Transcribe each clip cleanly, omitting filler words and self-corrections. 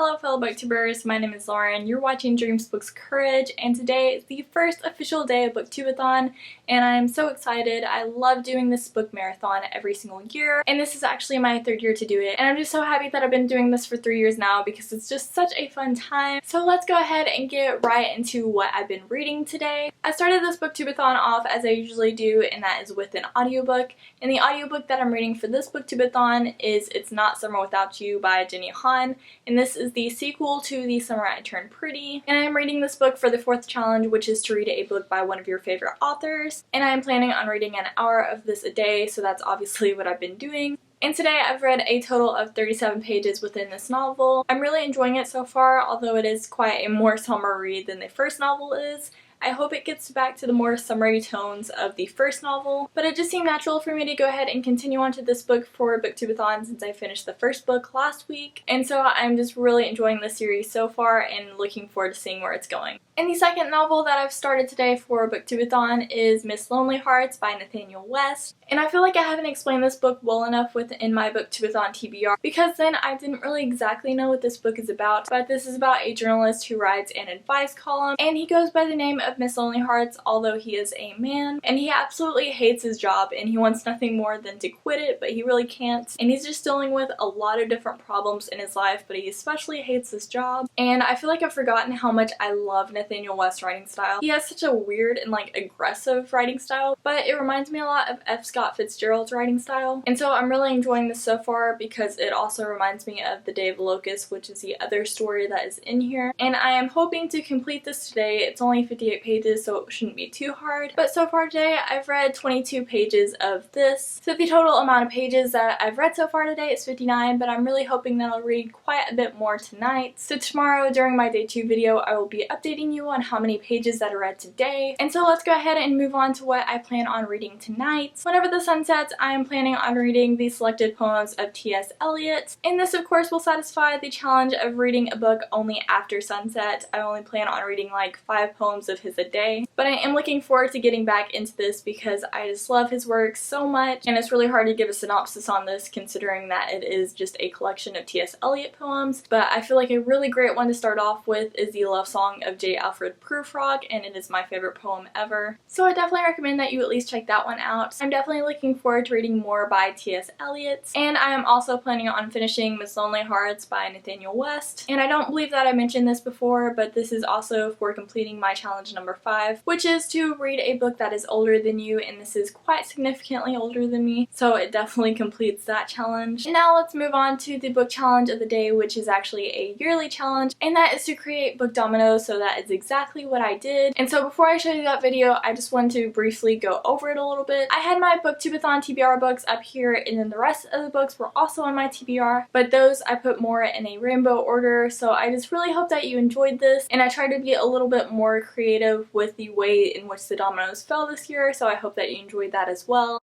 Hello fellow booktubers, my name is Lauren, you're watching Dreams Books Courage, and today is the first official day of BookTube-A-Thon, and I'm so excited. I love doing this book marathon every single year, and this is actually my third year to do it, and I'm just so happy that I've been doing this for 3 years now because it's just such a fun time. So let's go ahead and get right into what I've been reading today. I started this BookTube-A-Thon off as I usually do, and that is with an audiobook, and the audiobook that I'm reading for this BookTube-A-Thon is It's Not Summer Without You by Jenny Han, and this is the sequel to The Summer I Turned Pretty. And I am reading this book for the 4th challenge, which is to read a book by one of your favorite authors, and I am planning on reading an hour of this a day, so that's obviously what I've been doing. And today I've read a total of 37 pages within this novel. I'm really enjoying it so far, although it is quite a more summer read than the first novel is. I hope it gets back to the more summery tones of the first novel, but it just seemed natural for me to go ahead and continue on to this book for BookTube-A-Thon since I finished the first book last week, and so I'm just really enjoying the series so far and looking forward to seeing where it's going. And the second novel that I've started today for BookTube-A-Thon is Miss Lonely Hearts by Nathaniel West, and I feel like I haven't explained this book well enough within my BookTube-A-Thon TBR because then I didn't really exactly know what this book is about, but this is about a journalist who writes an advice column, and he goes by the name of Miss Lonely Hearts, although he is a man, and he absolutely hates his job and he wants nothing more than to quit it, but he really can't, and he's just dealing with a lot of different problems in his life, but he especially hates this job. And I feel like I've forgotten how much I love Nathaniel West's writing style. He has such a weird and aggressive writing style, but it reminds me a lot of F. Scott Fitzgerald's writing style, and so I'm really enjoying this so far because it also reminds me of The Day of the Locust, which is the other story that is in here, and I am hoping to complete this today. It's only 58 pages, so it shouldn't be too hard, but so far today I've read 22 pages of this, so the total amount of pages that I've read so far today is 59, but I'm really hoping that I'll read quite a bit more tonight. So tomorrow during my day 2 video I will be updating you on how many pages that I read today, and so let's go ahead and move on to what I plan on reading tonight. Whenever the sun sets, I am planning on reading the selected poems of T.S. Eliot, and this of course will satisfy the challenge of reading a book only after sunset. I only plan on reading 5 poems of his a day, but I am looking forward to getting back into this because I just love his work so much, and it's really hard to give a synopsis on this considering that it is just a collection of T.S. Eliot poems, but I feel like a really great one to start off with is the love song of J. Alfred Prufrock, and it is my favorite poem ever. So I definitely recommend that you at least check that one out. I'm definitely looking forward to reading more by T.S. Eliot, and I am also planning on finishing Miss Lonely Hearts by Nathaniel West, and I don't believe that I mentioned this before, but this is also for completing my challenge number 5, which is to read a book that is older than you, and this is quite significantly older than me, so it definitely completes that challenge. And now let's move on to the book challenge of the day, which is actually a yearly challenge, and that is to create book dominoes, so that is exactly what I did. And so before I show you that video, I just wanted to briefly go over it a little bit. I had my BookTube-A-Thon TBR books up here, and then the rest of the books were also on my TBR, but those I put more in a rainbow order, so I just really hope that you enjoyed this, and I tried to be a little bit more creative with the way in which the dominoes fell this year, so I hope that you enjoyed that as well.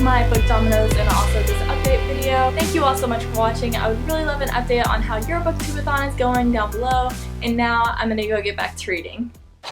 My book dominoes and also this update video. Thank you all so much for watching. I would really love an update on how your BookTube-A-Thon is going down below, and now I'm gonna go get back to reading.